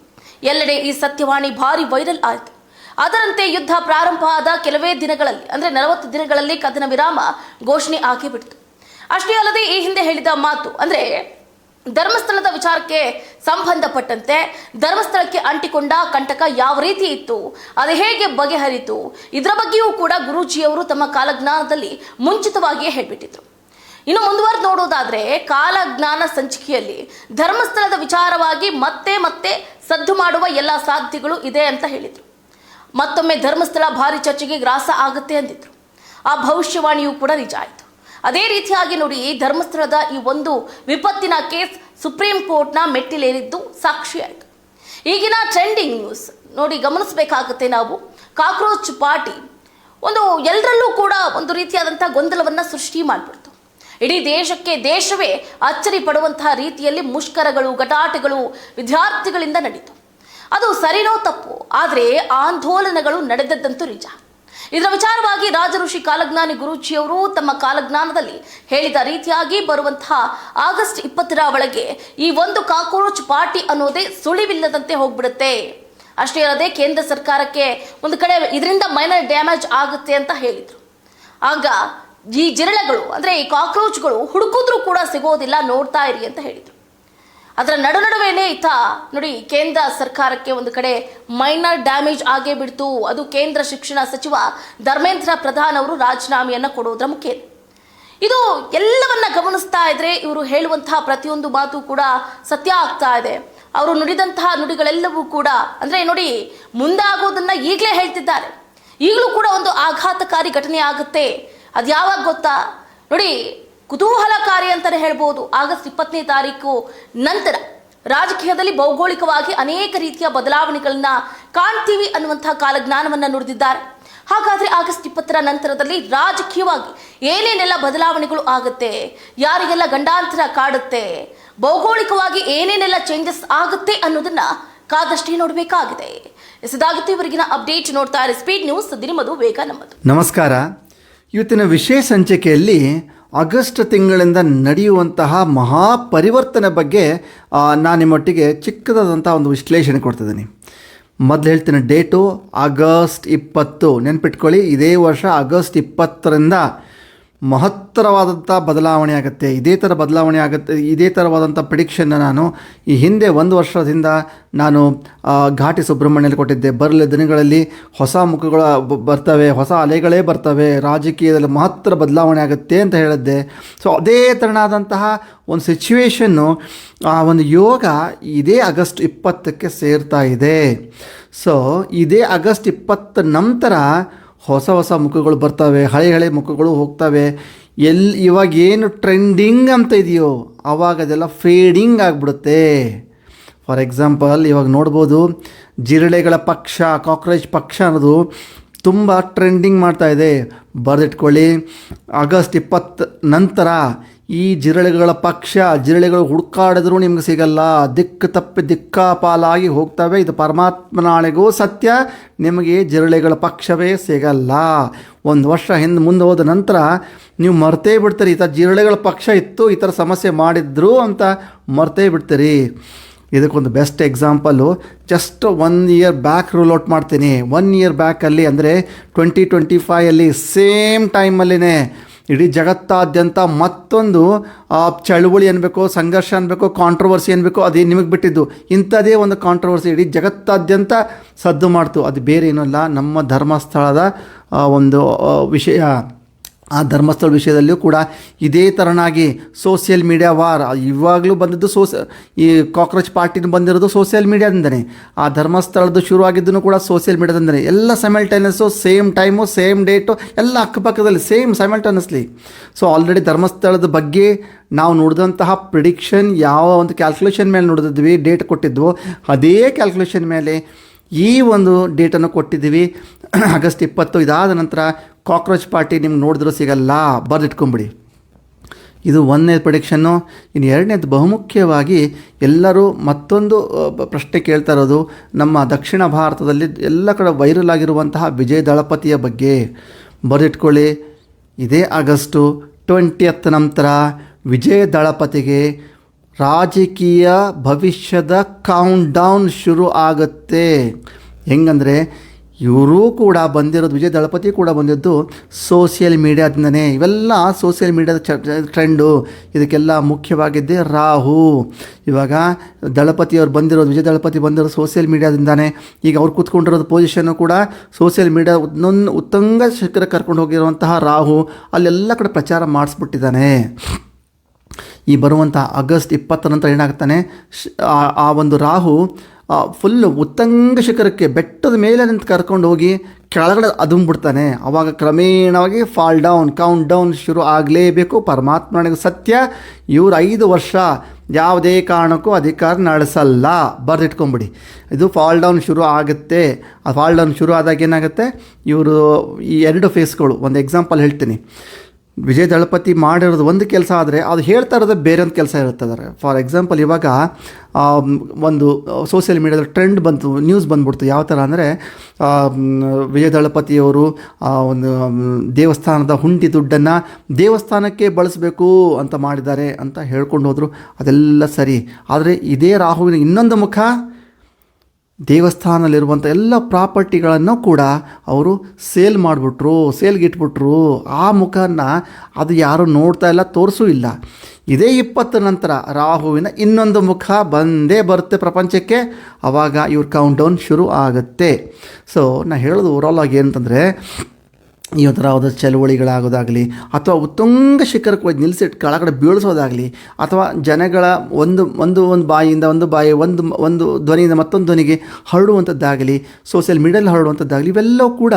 ಎಲ್ಲೆಡೆ ಈ ಸತ್ಯವಾಣಿ ಭಾರಿ ವೈರಲ್ ಆಯಿತು. ಅದರಂತೆ ಯುದ್ಧ ಪ್ರಾರಂಭ ಆದ ಕೆಲವೇ ದಿನಗಳಲ್ಲಿ, ಅಂದ್ರೆ 40 ದಿನಗಳಲ್ಲಿ ಕದನ ವಿರಾಮ ಘೋಷಣೆ ಆಗೇ ಬಿಡ್ತು. ಅಷ್ಟೇ ಅಲ್ಲದೆ ಈ ಹಿಂದೆ ಹೇಳಿದ ಮಾತು, ಅಂದ್ರೆ ಧರ್ಮಸ್ಥಳದ ವಿಚಾರಕ್ಕೆ ಸಂಬಂಧಪಟ್ಟಂತೆ ಧರ್ಮಸ್ಥಳಕ್ಕೆ ಅಂಟಿಕೊಂಡ ಕಂಟಕ ಯಾವ ರೀತಿ ಇತ್ತು, ಅದು ಹೇಗೆ ಬಗೆಹರಿತು, ಇದರ ಬಗ್ಗೆಯೂ ಕೂಡ ಗುರೂಜಿಯವರು ತಮ್ಮ ಕಾಲಜ್ಞಾನದಲ್ಲಿ ಮುಂಚಿತವಾಗಿಯೇ ಹೇಳ್ಬಿಟ್ಟಿದ್ರು. ಇನ್ನು ಮುಂದುವರೆದು ನೋಡೋದಾದ್ರೆ ಕಾಲಜ್ಞಾನ ಸಂಚಿಕೆಯಲ್ಲಿ ಧರ್ಮಸ್ಥಳದ ವಿಚಾರವಾಗಿ ಮತ್ತೆ ಸದ್ದು ಮಾಡುವ ಎಲ್ಲ ಸಾಧ್ಯತೆಗಳು ಇದೆ ಅಂತ ಹೇಳಿದ್ರು. ಮತ್ತೊಮ್ಮೆ ಧರ್ಮಸ್ಥಳ ಭಾರಿ ಚರ್ಚೆಗೆ ಗ್ರಾಸ ಆಗುತ್ತೆ ಅಂದಿದ್ರು. ಆ ಭವಿಷ್ಯವಾಣಿಯೂ ಕೂಡ ನಿಜ ಆಯಿತು. ಅದೇ ರೀತಿಯಾಗಿ ನೋಡಿ, ಧರ್ಮಸ್ಥಳದ ಈ ಒಂದು ವಿಪತ್ತಿನ ಕೇಸ್ ಸುಪ್ರೀಂ ಕೋರ್ಟ್ನ ಮೆಟ್ಟಿಲೇರಿದ್ದು ಸಾಕ್ಷಿಯಾಯಿತು. ಈಗಿನ ಟ್ರೆಂಡಿಂಗ್ ನ್ಯೂಸ್ ನೋಡಿ ಗಮನಿಸಬೇಕಾಗುತ್ತೆ ನಾವು. ಕಾಕ್ರೋಚ್ ಪಾರ್ಟಿ ಒಂದು ಎಲ್ಲರಲ್ಲೂ ಕೂಡ ಒಂದು ರೀತಿಯಾದಂತಹ ಗೊಂದಲವನ್ನ ಸೃಷ್ಟಿ ಮಾಡಿಬಿಡ್ತು. ಇಡೀ ದೇಶವೇ ಅಚ್ಚರಿ ಪಡುವಂತಹ ರೀತಿಯಲ್ಲಿ ಮುಷ್ಕರಗಳು, ಗಲಾಟೆಗಳು ವಿದ್ಯಾರ್ಥಿಗಳಿಂದ ನಡೀತು. ಅದು ಸರಿನೋ ತಪ್ಪು, ಆದರೆ ಆಂದೋಲನಗಳು ನಡೆದದ್ದಂತೂ ನಿಜ. ಇದರ ವಿಚಾರವಾಗಿ ರಾಜಋಷಿ ಕಾಲಜ್ಞಾನಿ ಗುರೂಜಿಯವರು ತಮ್ಮ ಕಾಲಜ್ಞಾನದಲ್ಲಿ ಹೇಳಿದ ರೀತಿಯಾಗಿ ಬರುವಂತಹ ಆಗಸ್ಟ್ 20ರ ಒಳಗೆ ಈ ಒಂದು ಕಾಕ್ರೋಚ್ ಪಾರ್ಟಿ ಅನ್ನೋದೇ ಸುಳಿವಿಲ್ಲದಂತೆ ಹೋಗ್ಬಿಡುತ್ತೆ. ಅಷ್ಟೇ ಅಲ್ಲದೆ ಕೇಂದ್ರ ಸರ್ಕಾರಕ್ಕೆ ಒಂದು ಕಡೆ ಇದರಿಂದ ಮೈನರ್ ಡ್ಯಾಮೇಜ್ ಆಗುತ್ತೆ ಅಂತ ಹೇಳಿದ್ರು. ಆಗ ಈ ಜಿರಳೆಗಳು, ಅಂದ್ರೆ ಈ ಕಾಕ್ರೋಚ್ಗಳು ಹುಡುಕಿದ್ರೂ ಕೂಡ ಸಿಗೋದಿಲ್ಲ, ನೋಡ್ತಾ ಇರಿ ಅಂತ ಹೇಳಿದ್ರು. ಅದರ ನಡುವೆನೇ ನೋಡಿ ಕೇಂದ್ರ ಸರ್ಕಾರಕ್ಕೆ ಒಂದು ಕಡೆ ಮೈನರ್ ಡ್ಯಾಮೇಜ್ ಆಗೇ ಬಿಡ್ತು. ಅದು ಕೇಂದ್ರ ಶಿಕ್ಷಣ ಸಚಿವ ಧರ್ಮೇಂದ್ರ ಪ್ರಧಾನ್ ಅವರು ರಾಜೀನಾಮೆಯನ್ನ ಕೊಡೋದ್ರ ಮುಖ್ಯ. ಇದು ಎಲ್ಲವನ್ನ ಗಮನಿಸ್ತಾ ಇದ್ರೆ ಇವರು ಹೇಳುವಂತಹ ಪ್ರತಿಯೊಂದು ಮಾತು ಕೂಡ ಸತ್ಯ ಆಗ್ತಾ ಇದೆ. ಅವರು ನುಡಿದಂತಹ ನುಡಿಗಳೆಲ್ಲವೂ ಕೂಡ, ಅಂದ್ರೆ ನೋಡಿ, ಮುಂದಾಗೋದನ್ನ ಈಗಲೇ ಹೇಳ್ತಿದ್ದಾರೆ. ಈಗಲೂ ಕೂಡ ಒಂದು ಆಘಾತಕಾರಿ ಘಟನೆ ಆಗುತ್ತೆ. ಅದು ಯಾವಾಗ ಗೊತ್ತಾ ನೋಡಿ, ಕುತೂಹಲಕಾರಿ ಅಂತಾನೆ ಹೇಳ್ಬೋದು. ಆಗಸ್ಟ್ 20ನೇ ತಾರೀಕು ನಂತರ ರಾಜಕೀಯದಲ್ಲಿ ಭೌಗೋಳಿಕವಾಗಿ ಅನೇಕ ರೀತಿಯ ಬದಲಾವಣೆಗಳನ್ನ ಕಾಣ್ತೀವಿ ಅನ್ನುವಂತಹ ಕಾಲಜ್ಞಾನವನ್ನ ನುಡಿದಿದ್ದಾರೆ. ಹಾಗಾದ್ರೆ ಆಗಸ್ಟ್ 20ರ ನಂತರದಲ್ಲಿ ರಾಜಕೀಯವಾಗಿ ಏನೇನೆಲ್ಲ ಬದಲಾವಣೆಗಳು ಆಗುತ್ತೆ, ಯಾರಿಗೆಲ್ಲ ಗಂಡಾಂತರ ಕಾಡುತ್ತೆ, ಭೌಗೋಳಿಕವಾಗಿ ಏನೇನೆಲ್ಲ ಚೇಂಜಸ್ ಆಗುತ್ತೆ ಅನ್ನೋದನ್ನ ಕಾದಷ್ಟೇ ನೋಡಬೇಕಾಗಿದೆ. ಇದಾಗಿತ್ತು ಇವರಿಗಿನ ಅಪ್ಡೇಟ್. ನೋಡ್ತಾ ಇರಿ ಸ್ಪೀಡ್ ನ್ಯೂಸ್, ದಿನಮದು ವೇಗ ನಮ್ಮದು. ನಮಸ್ಕಾರ. ಇವತ್ತಿನ ವಿಶೇಷ ಸಂಚಿಕೆಯಲ್ಲಿ ಆಗಸ್ಟ್ ತಿಂಗಳಿಂದ ನಡೆಯುವಂತಹ ಮಹಾಪರಿವರ್ತನೆ ಬಗ್ಗೆ ನಾನು ನಿಮ್ಮೊಟ್ಟಿಗೆ ಚಿಕ್ಕದಾದಂಥ ಒಂದು ವಿಶ್ಲೇಷಣೆ ಕೊಡ್ತಿದ್ದೀನಿ. ಮೊದಲು ಹೇಳ್ತೀನಿ, ಡೇಟು ಆಗಸ್ಟ್ 20. ನೆನ್ಪಿಟ್ಕೊಳ್ಳಿ, ಇದೇ ವರ್ಷ ಆಗಸ್ಟ್ 20ರಿಂದ ಮಹತ್ತರವಾದಂಥ ಬದಲಾವಣೆ ಆಗುತ್ತೆ. ಇದೇ ಥರವಾದಂಥ ಪ್ರಿಡಿಕ್ಷನ್ನ ನಾನು ಈ ಹಿಂದೆ 1 ವರ್ಷದಿಂದ ನಾನು ಘಾಟಿ ಸುಬ್ರಹ್ಮಣ್ಯಲ್ಲಿ ಕೊಟ್ಟಿದ್ದೆ. ಬರಲಿ ದಿನಗಳಲ್ಲಿ ಹೊಸ ಮುಖಗಳು ಬರ್ತವೆ, ಹೊಸ ಅಲೆಗಳೇ ಬರ್ತವೆ, ರಾಜಕೀಯದಲ್ಲಿ ಮಹತ್ತರ ಬದಲಾವಣೆ ಆಗುತ್ತೆ ಅಂತ ಹೇಳಿದ್ದೆ. ಸೊ ಅದೇ ಥರನಾದಂತಹ ಒಂದು ಸಿಚುವೇಶನ್ನು, ಆ ಒಂದು ಯೋಗ ಇದೇ ಆಗಸ್ಟ್ 20ಕ್ಕೆ ಸೇರ್ತಾ ಇದೆ. ಸೊ ಇದೇ ಆಗಸ್ಟ್ 20 ನಂತರ ಹೊಸ ಮುಖಗಳು ಬರ್ತವೆ, ಹಳೆ ಮುಖಗಳು ಹೋಗ್ತವೆ. ಇವಾಗ ಏನು ಟ್ರೆಂಡಿಂಗ್ ಅಂತ ಇದೆಯೋ ಆವಾಗ ಅದೆಲ್ಲ ಫೇಡಿಂಗ್ ಆಗಿಬಿಡುತ್ತೆ. ಫಾರ್ ಎಕ್ಸಾಂಪಲ್, ಇವಾಗ ನೋಡ್ಬೋದು, ಜಿರಳೆಗಳ ಪಕ್ಷ, ಕಾಕ್ರೋಚ್ ಪಕ್ಷ ಅನ್ನೋದು ತುಂಬ ಟ್ರೆಂಡಿಂಗ್ ಮಾಡ್ತಾ ಇದೆ. ಬರೆದಿಟ್ಕೊಳ್ಳಿ, ಆಗಸ್ಟ್ 20 ನಂತರ ಈ ಜಿರಳೆಗಳ ಪಕ್ಷ, ಜಿರಳೆಗಳು ಹುಡುಕಾಡಿದ್ರೂ ನಿಮ್ಗೆ ಸಿಗಲ್ಲ, ದಿಕ್ಕು ತಪ್ಪಿ ದಿಕ್ಕಾಪಾಲಾಗಿ ಹೋಗ್ತವೆ. ಇದು ಪರಮಾತ್ಮನಾಳೆಗೂ ಸತ್ಯ, ನಿಮಗೆ ಜಿರಳೆಗಳ ಪಕ್ಷವೇ ಸಿಗಲ್ಲ. ಒಂದು ವರ್ಷ ಮುಂದೆ ಹೋದ ನಂತರ ನೀವು ಮರ್ತೇ ಬಿಡ್ತೀರಿ, ಈ ಥರ ಜಿರಳೆಗಳ ಪಕ್ಷ ಇತ್ತು, ಈ ಥರ ಸಮಸ್ಯೆ ಮಾಡಿದ್ರು ಅಂತ ಮರ್ತೇ ಬಿಡ್ತೀರಿ. ಇದಕ್ಕೊಂದು best example just 1 year back rule out ಮಾಡ್ತೀನಿ. 1 ಇಯರ್ ಬ್ಯಾಕಲ್ಲಿ ಅಂದರೆ 2025 ಸೇಮ್ ಟೈಮಲ್ಲಿನೇ ಇಡೀ ಜಗತ್ತಾದ್ಯಂತ ಮತ್ತೊಂದು ಚಳುವಳಿ ಅನ್ಬೇಕು, ಸಂಘರ್ಷ ಅನ್ಬೇಕು, ಕಾಂಟ್ರವರ್ಸಿ ಅನ್ಬೇಕು, ಅದೇ ನಿಮಗೆ ಬಿಟ್ಟಿದ್ದು. ಇಂಥದೇ ಒಂದು ಕಾಂಟ್ರವರ್ಸಿ ಇಡೀ ಜಗತ್ತಾದ್ಯಂತ ಸದ್ದು ಮಾಡ್ತು. ಅದು ಬೇರೆ ಏನೂ ಅಲ್ಲ, ನಮ್ಮ ಧರ್ಮಸ್ಥಳದ ಒಂದು ವಿಷಯ. ಆ ಧರ್ಮಸ್ಥಳ ವಿಷಯದಲ್ಲಿಯೂ ಕೂಡ ಇದೇ ಥರನಾಗಿ ಸೋಷಿಯಲ್ ಮೀಡಿಯಾ ವಾರ್. ಇವಾಗಲೂ ಬಂದಿದ್ದು ಈ ಕಾಕ್ರೋಚ್ ಪಾರ್ಟಿನ ಬಂದಿರೋದು ಸೋಷಿಯಲ್ ಮೀಡಿಯಾದಿಂದನೇ. ಆ ಧರ್ಮಸ್ಥಳದ್ದು ಶುರುವಾಗಿದ್ದೂ ಕೂಡ ಸೋಷಿಯಲ್ ಮೀಡಿಯಾದಿಂದನೇ. ಎಲ್ಲ ಸೈಮಲ್ಟೇನಿಯಸ್ಸು, ಸೇಮ್ ಟೈಮು, ಸೇಮ್ ಡೇಟು, ಎಲ್ಲ ಅಕ್ಕಪಕ್ಕದಲ್ಲಿ ಸೇಮ್ ಸೈಮಲ್ಟೇನಿಯಸ್ಲಿ. ಸೊ ಆಲ್ರೆಡಿ ಧರ್ಮಸ್ಥಳದ ಬಗ್ಗೆ ನಾವು ನೋಡಿದಂತಹ ಪ್ರಿಡಿಕ್ಷನ್ ಯಾವ ಒಂದು ಕ್ಯಾಲ್ಕುಲೇಷನ್ ಮೇಲೆ ನೋಡಿದ್ವಿ, ಡೇಟ್ ಕೊಟ್ಟಿದ್ವು, ಅದೇ ಕ್ಯಾಲ್ಕುಲೇಷನ್ ಮೇಲೆ ಈ ಒಂದು ಡೇಟನ್ನು ಕೊಟ್ಟಿದ್ದೀವಿ. ಆಗಸ್ಟ್ 20. ಇದಾದ ನಂತರ ಕಾಕ್ರೋಚ್ ಪಾರ್ಟಿ ನಿಮ್ಗೆ ನೋಡಿದ್ರೂ ಸಿಗಲ್ಲ, ಬರೆದಿಟ್ಕೊಂಬಿಡಿ. ಇದು 1ನೇ ಪ್ರಿಡಿಕ್ಷನ್ನು. ಇನ್ನು 2ನೇದು ಬಹುಮುಖ್ಯವಾಗಿ ಎಲ್ಲರೂ ಮತ್ತೊಂದು ಪ್ರಶ್ನೆ ಕೇಳ್ತಾ ಇರೋದು, ನಮ್ಮ ದಕ್ಷಿಣ ಭಾರತದಲ್ಲಿ ಎಲ್ಲ ಕಡೆ ವೈರಲ್ ಆಗಿರುವಂತಹ ವಿಜಯ್ ದಳಪತಿಯ ಬಗ್ಗೆ. ಬರೆದಿಟ್ಕೊಳ್ಳಿ, ಇದೇ ಆಗಸ್ಟು 20th ನಂತರ ವಿಜಯ್ ದಳಪತಿಗೆ ರಾಜಕೀಯ ಭವಿಷ್ಯದ ಕೌಂಟ್ ಡೌನ್ ಶುರು ಆಗುತ್ತೆ. ಹೆಂಗಂದರೆ ಇವರು ಕೂಡ ಬಂದಿರೋದು, ವಿಜಯ್ ದಳಪತಿ ಕೂಡ ಬಂದಿದ್ದು ಸೋಷಿಯಲ್ ಮೀಡಿಯಾದಿಂದನೇ. ಇವೆಲ್ಲ ಸೋಷಿಯಲ್ ಮೀಡಿಯಾದ ಟ್ರೆಂಡು. ಇದಕ್ಕೆಲ್ಲ ಮುಖ್ಯವಾಗಿದ್ದೇ ರಾಹು. ಇವಾಗ ದಳಪತಿಯವ್ರು ಬಂದಿರೋದು, ವಿಜಯ್ ದಳಪತಿ ಬಂದಿರೋದು ಸೋಷಿಯಲ್ ಮೀಡಿಯಾದಿಂದಾನೇ. ಈಗ ಅವ್ರು ಕೂತ್ಕೊಂಡಿರೋದು ಪೊಸಿಷನ್ನು ಕೂಡ ಸೋಷಿಯಲ್ ಮೀಡಿಯಾ ಉತ್ತುಂಗ ಶಿಖರ ಕರ್ಕೊಂಡು ಹೋಗಿರುವಂತಹ ರಾಹು ಅಲ್ಲೆಲ್ಲ ಕಡೆ ಪ್ರಚಾರ ಮಾಡಿಸ್ಬಿಟ್ಟಿದ್ದಾನೆ. ಈ ಬರುವಂಥ ಆಗಸ್ಟ್ 20 ನಂತರ ಏನಾಗ್ತಾನೆ, ಆ ಒಂದು ರಾಹು ಫುಲ್ಲು ಉತ್ತಂಗ ಶಿಖರಕ್ಕೆ ಬೆಟ್ಟದ ಮೇಲೆ ನಿಂತು ಕರ್ಕೊಂಡು ಹೋಗಿ ಕೆಳಗಡೆ ಅದುಂಬಿಡ್ತಾನೆ. ಆವಾಗ ಕ್ರಮೇಣವಾಗಿ ಫಾಲ್ ಡೌನ್, ಕೌಂಟ್ ಡೌನ್ ಶುರು ಆಗಲೇಬೇಕು. ಪರಮಾತ್ಮನಿಗೆ ಸತ್ಯ, ಇವರು 5 ವರ್ಷ ಯಾವುದೇ ಕಾರಣಕ್ಕೂ ಅಧಿಕಾರ ನಡೆಸಲ್ಲ. ಬರೆದಿಟ್ಕೊಂಬಿಡಿ. ಇದು ಫಾಲ್ ಡೌನ್ ಶುರು ಆಗುತ್ತೆ. ಆ ಫಾಲ್ ಡೌನ್ ಶುರು ಆದಾಗ ಏನಾಗುತ್ತೆ, ಇವರು ಈ 2 ಫೇಸ್ಗಳು. ಒಂದು ಎಕ್ಸಾಂಪಲ್ ಹೇಳ್ತೀನಿ. ವಿಜಯ್ ದಳಪತಿ ಮಾಡಿರೋದು ಒಂದು ಕೆಲಸ ಆದರೆ ಅದು ಹೇಳ್ತಾ ಇರೋದು ಬೇರೆ ಒಂದು ಕೆಲಸ ಇರ್ತದೆ. ಫಾರ್ ಎಕ್ಸಾಂಪಲ್, ಇವಾಗ ಒಂದು ಸೋಷಿಯಲ್ ಮೀಡಿಯಾದ ಟ್ರೆಂಡ್ ಬಂತು, ನ್ಯೂಸ್ ಬಂದ್ಬಿಡ್ತು. ಯಾವ ಥರ ಅಂದರೆ ವಿಜಯ್ ದಳಪತಿಯವರು ಒಂದು ದೇವಸ್ಥಾನದ ಹುಂಡಿ ದುಡ್ಡನ್ನು ದೇವಸ್ಥಾನಕ್ಕೆ ಬಳಸಬೇಕು ಅಂತ ಮಾಡಿದ್ದಾರೆ ಅಂತ ಹೇಳ್ಕೊಂಡು ಹೋದರು. ಅದೆಲ್ಲ ಸರಿ. ಆದರೆ ಇದೇ ರಾಹುವಿನ ಇನ್ನೊಂದು ಮುಖ, ದೇವಸ್ಥಾನದಲ್ಲಿರುವಂಥ ಎಲ್ಲ ಪ್ರಾಪರ್ಟಿಗಳನ್ನು ಕೂಡ ಅವರು ಸೇಲ್ ಮಾಡಿಬಿಟ್ರು, ಸೇಲ್ಗೆ ಇಟ್ಬಿಟ್ರು. ಆ ಮುಖನ ಅದು ಯಾರು ನೋಡ್ತಾ ಇಲ್ಲ, ತೋರಿಸೂ ಇಲ್ಲ. ಇದೇ 20 ನಂತರ ರಾಹುವಿನ ಇನ್ನೊಂದು ಮುಖ ಬಂದೇ ಬರುತ್ತೆ ಪ್ರಪಂಚಕ್ಕೆ. ಆವಾಗ ಇವ್ರ ಕೌಂಟ್ ಡೌನ್ ಶುರು ಆಗುತ್ತೆ. ಸೊ ನಾನು ಹೇಳೋದು ಓವರಾಲ್ ಆಗಿ ಏನಂತಂದರೆ, ಈ ಥರ ಯಾವುದೋ ಚಳುವಳಿಗಳಾಗೋದಾಗಲಿ, ಅಥವಾ ಉತ್ತುಂಗ ಶಿಖರಕ್ಕೆ ಹೋಗಿ ನಿಲ್ಲಿಸಿಟ್ಟು ಕೆಳಗಡೆ ಬೀಳಿಸೋದಾಗಲಿ, ಅಥವಾ ಜನಗಳ ಒಂದು ಬಾಯಿಯಿಂದ ಒಂದು ಧ್ವನಿಯಿಂದ ಮತ್ತೊಂದು ಧ್ವನಿಗೆ ಹರಡುವಂಥದ್ದಾಗಲಿ, ಸೋಷಿಯಲ್ ಮೀಡಿಯಲ್ಲಿ ಹರಡುವಂಥದ್ದಾಗಲಿ, ಇವೆಲ್ಲವೂ ಕೂಡ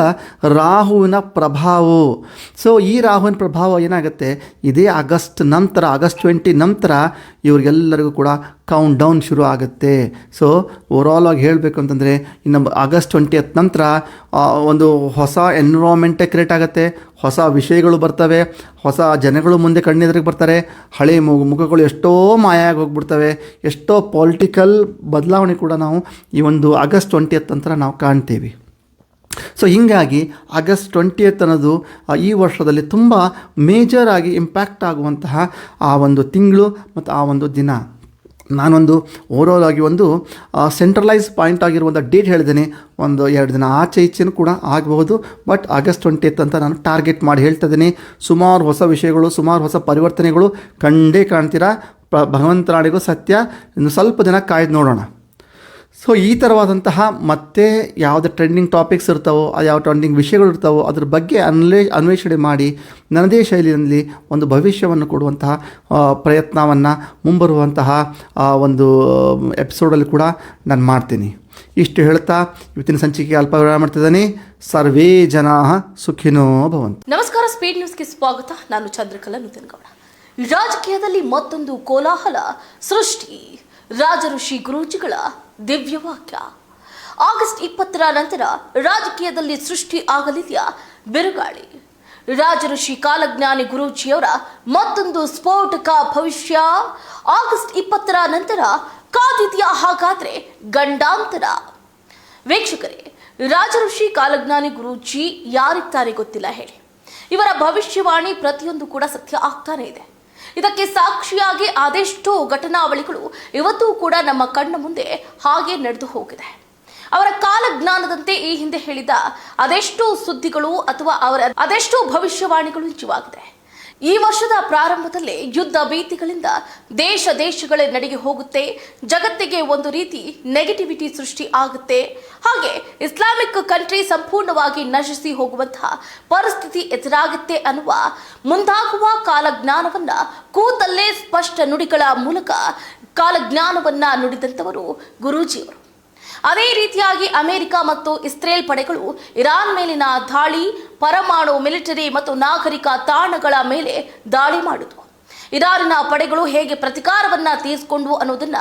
ರಾಹುವಿನ ಪ್ರಭಾವ. ಸೊ ಈ ರಾಹುವಿನ ಪ್ರಭಾವ ಏನಾಗುತ್ತೆ, ಇದೇ ಆಗಸ್ಟ್ ನಂತರ, ಆಗಸ್ಟ್ 20 ನಂತರ ಇವ್ರಿಗೆಲ್ಲರಿಗೂ ಕೂಡ ಕೌಂಟ್ ಡೌನ್ ಶುರು ಆಗುತ್ತೆ. ಸೊ ಓವರಾಲ್ ಆಗಿ ಹೇಳಬೇಕು ಅಂತಂದರೆ, ಇನ್ನು ಆಗಸ್ಟ್ 20th ನಂತರ ಒಂದು ಹೊಸ ಎನ್ವಿರಾನ್ಮೆಂಟೇ ಕ್ರಿಯೇಟ್ ಆಗುತ್ತೆ. ಹೊಸ ವಿಷಯಗಳು ಬರ್ತವೆ, ಹೊಸ ಜನಗಳು ಮುಂದೆ ಕಣ್ಣೆದುರಿಗೆ ಬರ್ತಾರೆ. ಹಳೆ ಮುಖಗಳು ಎಷ್ಟೋ ಮಾಯ ಆಗಿ ಹೋಗ್ಬಿಡ್ತವೆ. ಎಷ್ಟೋ ಪೊಲಿಟಿಕಲ್ ಬದಲಾವಣೆ ಕೂಡ ನಾವು ಈ ಒಂದು ಆಗಸ್ಟ್ 20th ನಂತರ ನಾವು ಕಾಣ್ತೀವಿ. ಸೊ ಹೀಗಾಗಿ ಆಗಸ್ಟ್ 20th ಅನ್ನೋದು ಈ ವರ್ಷದಲ್ಲಿ ತುಂಬ ಮೇಜರಾಗಿ ಇಂಪ್ಯಾಕ್ಟ್ ಆಗುವಂತಹ ಆ ಒಂದು ತಿಂಗಳು ಮತ್ತು ಆ ಒಂದು ದಿನ. ನಾನೊಂದು ಓವರಾಲ್ ಆಗಿ ಒಂದು ಸೆಂಟ್ರಲೈಸ್ ಪಾಯಿಂಟ್ ಆಗಿರುವಂಥ ಡೇಟ್ ಹೇಳಿದ್ದೇನೆ. ಒಂದು 2 ದಿನ ಆಚೆ ಈಚೆನೂ ಕೂಡ ಆಗಬಹುದು. ಬಟ್ ಆಗಸ್ಟ್ 20th ಅಂತ ನಾನು ಟಾರ್ಗೆಟ್ ಮಾಡಿ ಹೇಳ್ತಾ ಇದ್ದೀನಿ. ಸುಮಾರು ಹೊಸ ವಿಷಯಗಳು, ಸುಮಾರು ಹೊಸ ಪರಿವರ್ತನೆಗಳು ಕಂಡೇ ಕಾಣ್ತೀರಾ. ಭಗವಂತನಾಡಿಗೂ ಸತ್ಯ. ಇನ್ನು ಸ್ವಲ್ಪ ದಿನ ಕಾಯ್ದು ನೋಡೋಣ. ಸೊ ಈ ಥರವಾದಂತಹ ಮತ್ತೆ ಯಾವುದೇ ಟ್ರೆಂಡಿಂಗ್ ಟಾಪಿಕ್ಸ್ ಇರ್ತಾವೋ, ಯಾವ ಟ್ರೆಂಡಿಂಗ್ ವಿಷಯಗಳು ಇರ್ತಾವೋ ಅದ್ರ ಬಗ್ಗೆ ಅನ್ವೇಷಣೆ ಮಾಡಿ ನನ್ನದೇ ಶೈಲಿಯಲ್ಲಿ ಒಂದು ಭವಿಷ್ಯವನ್ನು ಕೊಡುವಂತಹ ಪ್ರಯತ್ನವನ್ನು ಮುಂಬರುವಂತಹ ಒಂದು ಎಪಿಸೋಡಲ್ಲಿ ಕೂಡ ನಾನು ಮಾಡ್ತೀನಿ. ಇಷ್ಟು ಹೇಳ್ತಾ ಇವತ್ತಿನ ಸಂಚಿಕೆಗೆ ಅಲ್ಪ ವಿರಾಮ ಮಾಡ್ತಿದ್ದೀನಿ. ಸರ್ವೇ ಜನಾ ಸುಖಿನೋ ಭವಂತು. ನಮಸ್ಕಾರ, ಸ್ಪೀಡ್ ನ್ಯೂಸ್ಗೆ ಸ್ವಾಗತ. ನಾನು ಚಂದ್ರಕಲಾ ನೂತನಗೌಡ. ರಾಜಕೀಯದಲ್ಲಿ ಮತ್ತೊಂದು ಕೋಲಾಹಲ ಸೃಷ್ಟಿ. ರಾಜಋಷಿ ಗುರೂಜಿಗಳ ದಿವ್ಯವಾಕ್ಯ. ಆಗಸ್ಟ್ 20 ನಂತರ ರಾಜಕೀಯದಲ್ಲಿ ಸೃಷ್ಟಿ ಆಗಲಿದೆಯಾ ಬಿರುಗಾಳಿ. ರಾಜಋಷಿ ಕಾಲಜ್ಞಾನಿ ಗುರೂಜಿಯವರ ಮತ್ತೊಂದು ಸ್ಫೋಟಕ ಭವಿಷ್ಯ. ಆಗಸ್ಟ್ 20ರ ನಂತರ ಕಾದಿದೆಯಾ ಹಾಗಾದ್ರೆ ಗಂಡಾಂತರ? ವೀಕ್ಷಕರೇ, ರಾಜಋಷಿ ಕಾಲಜ್ಞಾನಿ ಗುರೂಜಿ ಯಾರಿದ್ದಾರೆ ಗೊತ್ತಿಲ್ಲ ಹೇಳಿ. ಇವರ ಭವಿಷ್ಯವಾಣಿ ಪ್ರತಿಯೊಂದು ಕೂಡ ಸತ್ಯ ಆಗ್ತಾನೆ ಇದೆ. ಇದಕ್ಕೆ ಸಾಕ್ಷಿಯಾಗಿ ಅದೆಷ್ಟೋ ಘಟನಾವಳಿಗಳು ಇವತ್ತೂ ಕೂಡ ನಮ್ಮ ಕಣ್ಣ ಮುಂದೆ ಹಾಗೆ ನಡೆದು ಹೋಗಿದೆ. ಅವರ ಕಾಲಜ್ಞಾನದಂತೆ ಈ ಹಿಂದೆ ಹೇಳಿದ ಅದೆಷ್ಟೋ ಸುದ್ದಿಗಳು ಅಥವಾ ಅವರ ಅದೆಷ್ಟೋ ಭವಿಷ್ಯವಾಣಿಗಳು ನಿಜವಾಗಿದೆ. ಈ ವರ್ಷದ ಪ್ರಾರಂಭದಲ್ಲೇ ಯುದ್ಧ ಭೀತಿಗಳಿಂದ ದೇಶಗಳ ನಡಿಗೆ ಹೋಗುತ್ತೆ, ಜಗತ್ತಿಗೆ ಒಂದು ರೀತಿ ನೆಗೆಟಿವಿಟಿ ಸೃಷ್ಟಿ ಆಗುತ್ತೆ, ಹಾಗೆ ಇಸ್ಲಾಮಿಕ್ ಕಂಟ್ರಿ ಸಂಪೂರ್ಣವಾಗಿ ನಶಿಸಿ ಹೋಗುವಂತಹ ಪರಿಸ್ಥಿತಿ ಎದುರಾಗುತ್ತೆ ಅನ್ನುವ ಮುಂದಾಗುವ ಕಾಲಜ್ಞಾನವನ್ನ ಕೂತಲ್ಲೇ ಸ್ಪಷ್ಟ ನುಡಿಗಳ ಮೂಲಕ ಕಾಲಜ್ಞಾನವನ್ನ ನುಡಿದಂತವರು ಗುರೂಜಿಯವರು. ಅದೇ ರೀತಿಯಾಗಿ ಅಮೆರಿಕ ಮತ್ತು ಇಸ್ರೇಲ್ ಪಡೆಗಳು ಇರಾನ್ ಮೇಲಿನ ದಾಳಿ, ಪರಮಾಣು ಮಿಲಿಟರಿ ಮತ್ತು ನಾಗರಿಕ ತಾಣಗಳ ಮೇಲೆ ದಾಳಿ ಮಾಡಿದ್ವು. ಇರಾನಿನ ಪಡೆಗಳು ಹೇಗೆ ಪ್ರತಿಕಾರವನ್ನ ತೀರಿಸಿಕೊಂಡ್ವು ಅನ್ನೋದನ್ನ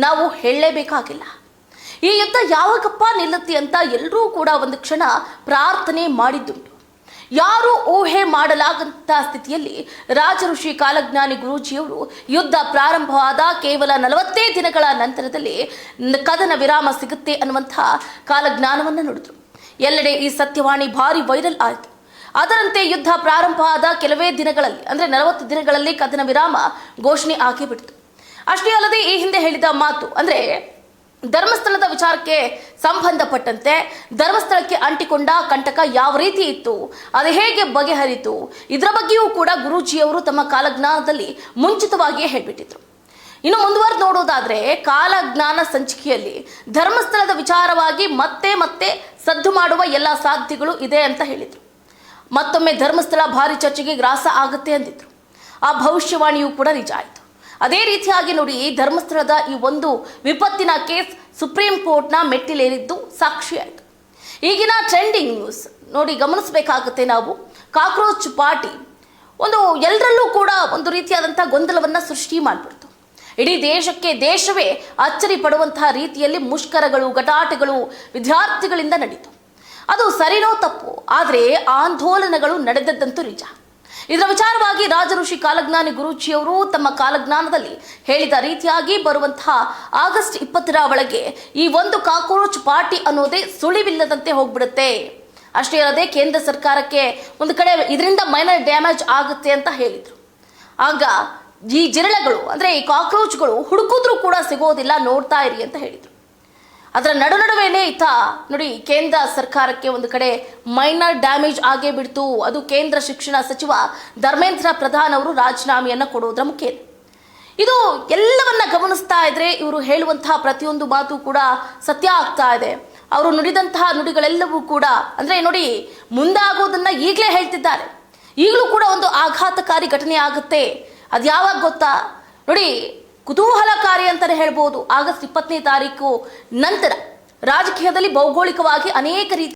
ನಾವು ಹೇಳಲೇಬೇಕಾಗಿಲ್ಲ. ಈ ಯುದ್ಧ ಯಾವಾಗಪ್ಪ ನಿಲ್ಲುತ್ತೆ ಅಂತ ಎಲ್ಲರೂ ಕೂಡ ಒಂದು ಕ್ಷಣ ಪ್ರಾರ್ಥನೆ ಮಾಡಿದ್ದುಂಟು. ಯಾರು ಊಹೆ ಮಾಡಲಾಗಂತ ಸ್ಥಿತಿಯಲ್ಲಿ ರಾಜಋಷಿ ಕಾಲಜ್ಞಾನಿ ಗುರೂಜಿಯವರು ಯುದ್ಧ ಪ್ರಾರಂಭವಾದ ಕೇವಲ 40 ದಿನಗಳ ನಂತರದಲ್ಲಿ ಕದನ ವಿರಾಮ ಸಿಗುತ್ತೆ ಅನ್ನುವಂತಹ ಕಾಲಜ್ಞಾನವನ್ನು ನುಡಿದ್ರು. ಎಲ್ಲೆಡೆ ಈ ಸತ್ಯವಾಣಿ ಭಾರಿ ವೈರಲ್ ಆಯಿತು. ಅದರಂತೆ ಯುದ್ಧ ಪ್ರಾರಂಭ ಆದ ಕೆಲವೇ ದಿನಗಳಲ್ಲಿ, ಅಂದ್ರೆ 40 ದಿನಗಳಲ್ಲಿ ಕದನ ವಿರಾಮ ಘೋಷಣೆ ಆಗಿಬಿಡ್ತು. ಅಷ್ಟೇ ಅಲ್ಲದೆ ಈ ಹಿಂದೆ ಹೇಳಿದ ಮಾತು, ಅಂದ್ರೆ ಧರ್ಮಸ್ಥಳದ ವಿಚಾರಕ್ಕೆ ಸಂಬಂಧಪಟ್ಟಂತೆ ಧರ್ಮಸ್ಥಳಕ್ಕೆ ಅಂಟಿಕೊಂಡ ಕಂಟಕ ಯಾವ ರೀತಿ ಇತ್ತು, ಅದು ಹೇಗೆ ಬಗೆಹರಿತು, ಇದರ ಬಗ್ಗೆಯೂ ಕೂಡ ಗುರೂಜಿಯವರು ತಮ್ಮ ಕಾಲಜ್ಞಾನದಲ್ಲಿ ಮುಂಚಿತವಾಗಿಯೇ ಹೇಳ್ಬಿಟ್ಟಿದ್ರು. ಇನ್ನು ಮುಂದುವರೆದು ನೋಡೋದಾದ್ರೆ ಕಾಲಜ್ಞಾನ ಸಂಚಿಕೆಯಲ್ಲಿ ಧರ್ಮಸ್ಥಳದ ವಿಚಾರವಾಗಿ ಮತ್ತೆ ಸದ್ದು ಮಾಡುವ ಎಲ್ಲ ಸಾಧ್ಯತೆಗಳು ಇದೆ ಅಂತ ಹೇಳಿದ್ರು. ಮತ್ತೊಮ್ಮೆ ಧರ್ಮಸ್ಥಳ ಭಾರಿ ಚರ್ಚೆಗೆ ಗ್ರಾಸ ಆಗುತ್ತೆ ಅಂದಿದ್ರು. ಆ ಭವಿಷ್ಯವಾಣಿಯೂ ಕೂಡ ನಿಜ ಆಯಿತು. ಅದೇ ರೀತಿಯಾಗಿ ನೋಡಿ, ಧರ್ಮಸ್ಥಳದ ಈ ಒಂದು ವಿಪತ್ತಿನ ಕೇಸ್ ಸುಪ್ರೀಂ ಕೋರ್ಟ್ನ ಮೆಟ್ಟಿಲೇರಿದ್ದು ಸಾಕ್ಷಿಯಾಯಿತು. ಈಗಿನ ಟ್ರೆಂಡಿಂಗ್ ನ್ಯೂಸ್ ನೋಡಿ ಗಮನಿಸಬೇಕಾಗುತ್ತೆ ನಾವು. ಕಾಕ್ರೋಚ್ ಪಾರ್ಟಿ ಒಂದು ಎಲ್ಲರಲ್ಲೂ ಕೂಡ ಒಂದು ರೀತಿಯಾದಂಥ ಗೊಂದಲವನ್ನು ಸೃಷ್ಟಿ ಮಾಡಿಬಿಡ್ತು. ಇಡೀ ದೇಶವೇ ಅಚ್ಚರಿ ಪಡುವಂತಹ ರೀತಿಯಲ್ಲಿ ಮುಷ್ಕರಗಳು, ಗಲಾಟೆಗಳು ವಿದ್ಯಾರ್ಥಿಗಳಿಂದ ನಡೀತು. ಅದು ಸರಿನೋ ತಪ್ಪು, ಆದರೆ ಆಂದೋಲನಗಳು ನಡೆದದ್ದಂತೂ ನಿಜ. ಇದರ ವಿಚಾರವಾಗಿ ರಾಜಋಷಿ ಕಾಲಜ್ಞಾನಿ ಗುರೂಜಿಯವರು ತಮ್ಮ ಕಾಲಜ್ಞಾನದಲ್ಲಿ ಹೇಳಿದ ರೀತಿಯಾಗಿ ಬರುವಂತಹ ಆಗಸ್ಟ್ 20ರ ಒಳಗೆ ಈ ಒಂದು ಕಾಕ್ರೋಚ್ ಪಾರ್ಟಿ ಅನ್ನೋದೇ ಸುಳಿವಿಲ್ಲದಂತೆ ಹೋಗ್ಬಿಡುತ್ತೆ. ಅಷ್ಟೇ ಅಲ್ಲದೆ ಕೇಂದ್ರ ಸರ್ಕಾರಕ್ಕೆ ಒಂದು ಕಡೆ ಇದರಿಂದ ಮೈನರ್ ಡ್ಯಾಮೇಜ್ ಆಗುತ್ತೆ ಅಂತ ಹೇಳಿದ್ರು. ಆಗ ಈ ಜಿರಳೆಗಳು, ಅಂದ್ರೆ ಈ ಕಾಕ್ರೋಚ್ಗಳು ಹುಡುಕಿದ್ರೂ ಕೂಡ ಸಿಗೋದಿಲ್ಲ, ನೋಡ್ತಾ ಇರಿ ಅಂತ ಹೇಳಿದ್ರು. ಅದರ ನಡುವೆನೇ ನೋಡಿ ಕೇಂದ್ರ ಸರ್ಕಾರಕ್ಕೆ ಒಂದು ಕಡೆ ಮೈನರ್ ಡ್ಯಾಮೇಜ್ ಆಗೇ ಬಿಡ್ತು. ಅದು ಕೇಂದ್ರ ಶಿಕ್ಷಣ ಸಚಿವ ಧರ್ಮೇಂದ್ರ ಪ್ರಧಾನ್ ಅವರು ರಾಜೀನಾಮೆಯನ್ನು ಕೊಡೋದ್ರ ಮುಖ್ಯ. ಇದು ಎಲ್ಲವನ್ನ ಗಮನಿಸ್ತಾ ಇದ್ರೆ ಇವರು ಹೇಳುವಂತಹ ಪ್ರತಿಯೊಂದು ಮಾತು ಕೂಡ ಸತ್ಯ ಆಗ್ತಾ ಇದೆ. ಅವರು ನುಡಿದಂತಹ ನುಡಿಗಳೆಲ್ಲವೂ ಕೂಡ ಅಂದ್ರೆ ನೋಡಿ ಮುಂದಾಗೋದನ್ನ ಈಗಲೇ ಹೇಳ್ತಿದ್ದಾರೆ. ಈಗಲೂ ಕೂಡ ಒಂದು ಆಘಾತಕಾರಿ ಘಟನೆ ಆಗುತ್ತೆ. ಅದು ಯಾವಾಗ ಗೊತ್ತಾ ನೋಡಿ, ಕುತೂಹಲಕಾರಿ ಅಂತಾನೆ ಹೇಳ್ಬೋದು. ಆಗಸ್ಟ್ 20ನೇ ತಾರೀಕು ನಂತರ ರಾಜಕೀಯದಲ್ಲಿ ಭೌಗೋಳಿಕವಾಗಿ ಅನೇಕ ರೀತಿ